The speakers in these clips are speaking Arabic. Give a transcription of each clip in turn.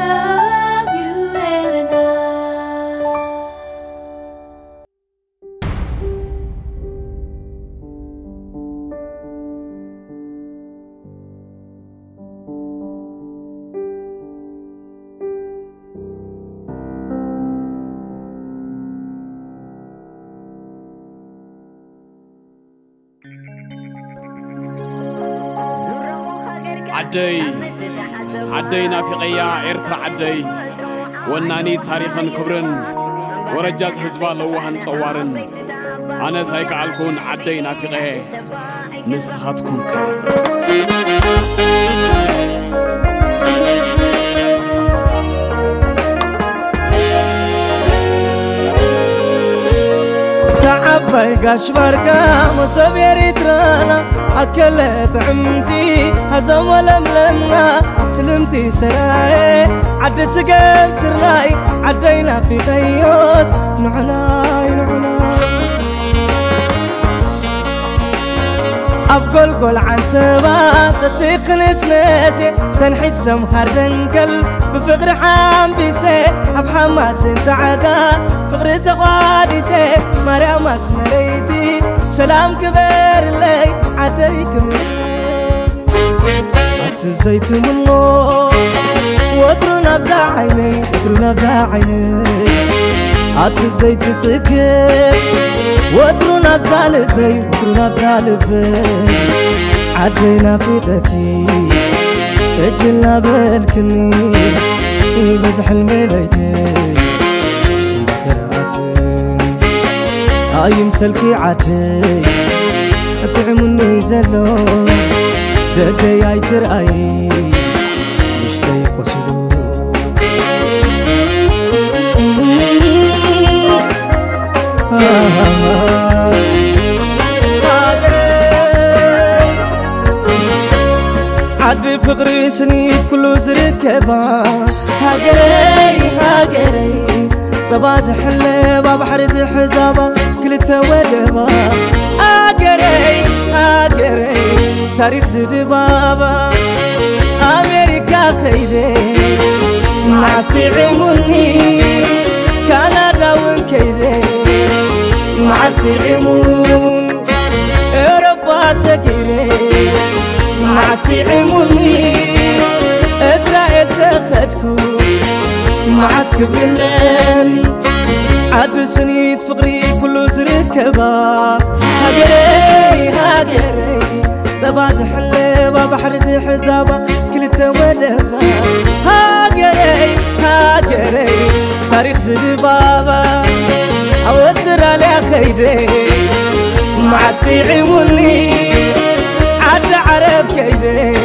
love you and عدي نافقية إرتر عدي وناني تاريخا كبرن ورجاز حزبا لوهن صوارن أنا سايك عالكون عدي نافقية نسخاتكم تعبي قاش مركا مصابير ترانا أكلت عمتي هزم ولملنا سلمتي سراي عد سقم سرناي عدينا في غيوس نعناي أبقول قول عن سبا صديق نسناسي سنحس مخرن قلب بفقر حام بيسي أب حماس تعدا فقر تغاديسي مريم اسمريتي سلام كبير لي عديك ميز الزيت منو وطرنا بزا عيني الزيت تقب وطرنا بزا لبي عدينا في ذكي اجلنا بالكني بزح المليتي بترافن هاي مسلكي عدي اتعمني زلو دقي اي ترأي مش تيقصلو عدي فقري سنيت كله زركبا هاجري صباز حلة بحر حزابا كلتا ودبا هاجري تاريخ زدبابا أمريكا خيدي ما استعموني كندا وكيدي ما استعمون أوروبا سكيري ما استعموني إسرائيل تاخدكو معسك بالليل عدو سنيد فقري كله زركبا هاجري صباز حلبا بحر زي حزابا كلتا ودبا هاجري تاريخ زدبابا أوثر على خيدي ما استعموني عد عرب كيدي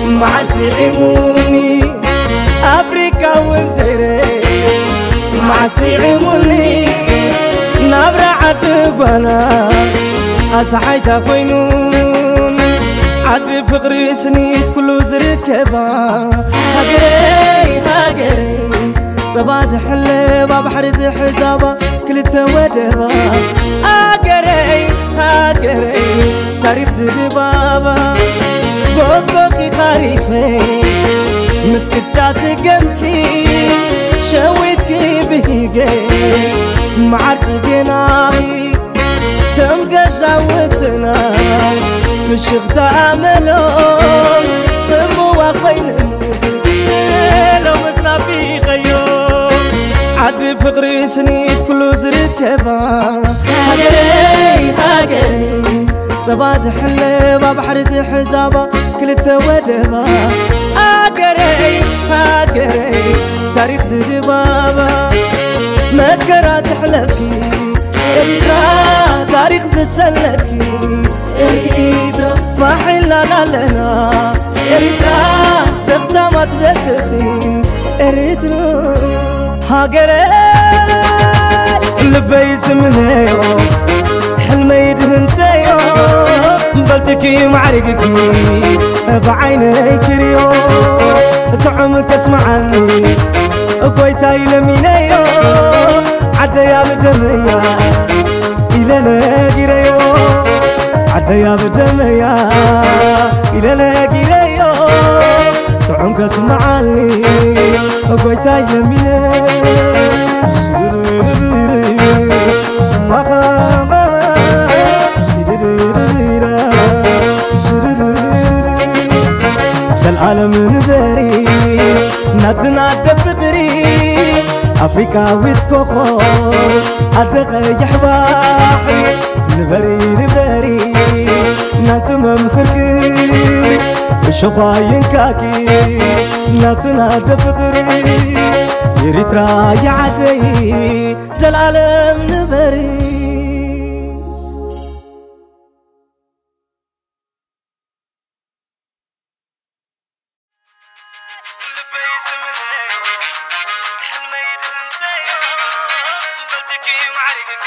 ما استعموني أفريقيا وزيري ما استعموني نبرة عدقنا أصحيتا كوينون عد فقري سنيت كله زركبا هاجري صباز حلبا بحر زي حزابا كلتا ودبا هاجري تاريخ زدبابا بوكي خريفي مسكت جاسي قمكي شويتكي بهيجي معرت جناحي تمقزاوتنا في الشيخ تأملون تموا بين النزل لو مزنا في غيوم عد فقري سنيت كله زركبا هاجري صباز حلبا بحر زي حزابا كلتا ودبا هاجري تاريخ زدبابا مكرا زحلفكي إسرا تاريخ زسلتكي إسرا فاحلنا لنا إسرا زختمت لكخي إريترا هاجري لبي زمنيو حلمي يدهنتيو بلتكي معرقكي بعيني كريو طعمك اسمعني فويتاي لمينيو عديا بدميا إلى ناقريو عديا بدميا إلى ناقريو طعمك اسمعني እንታይ ለሚነ زالعالم نبري ناتنا دفقري أفريقيا ويتكوخو عدق يحباحي نبري ناتما مخلقي شوفا ينكاكي ناتنا دفقري يريترا يعدي زالعالم نبري حلمي دهنتيو بلتكي معرقك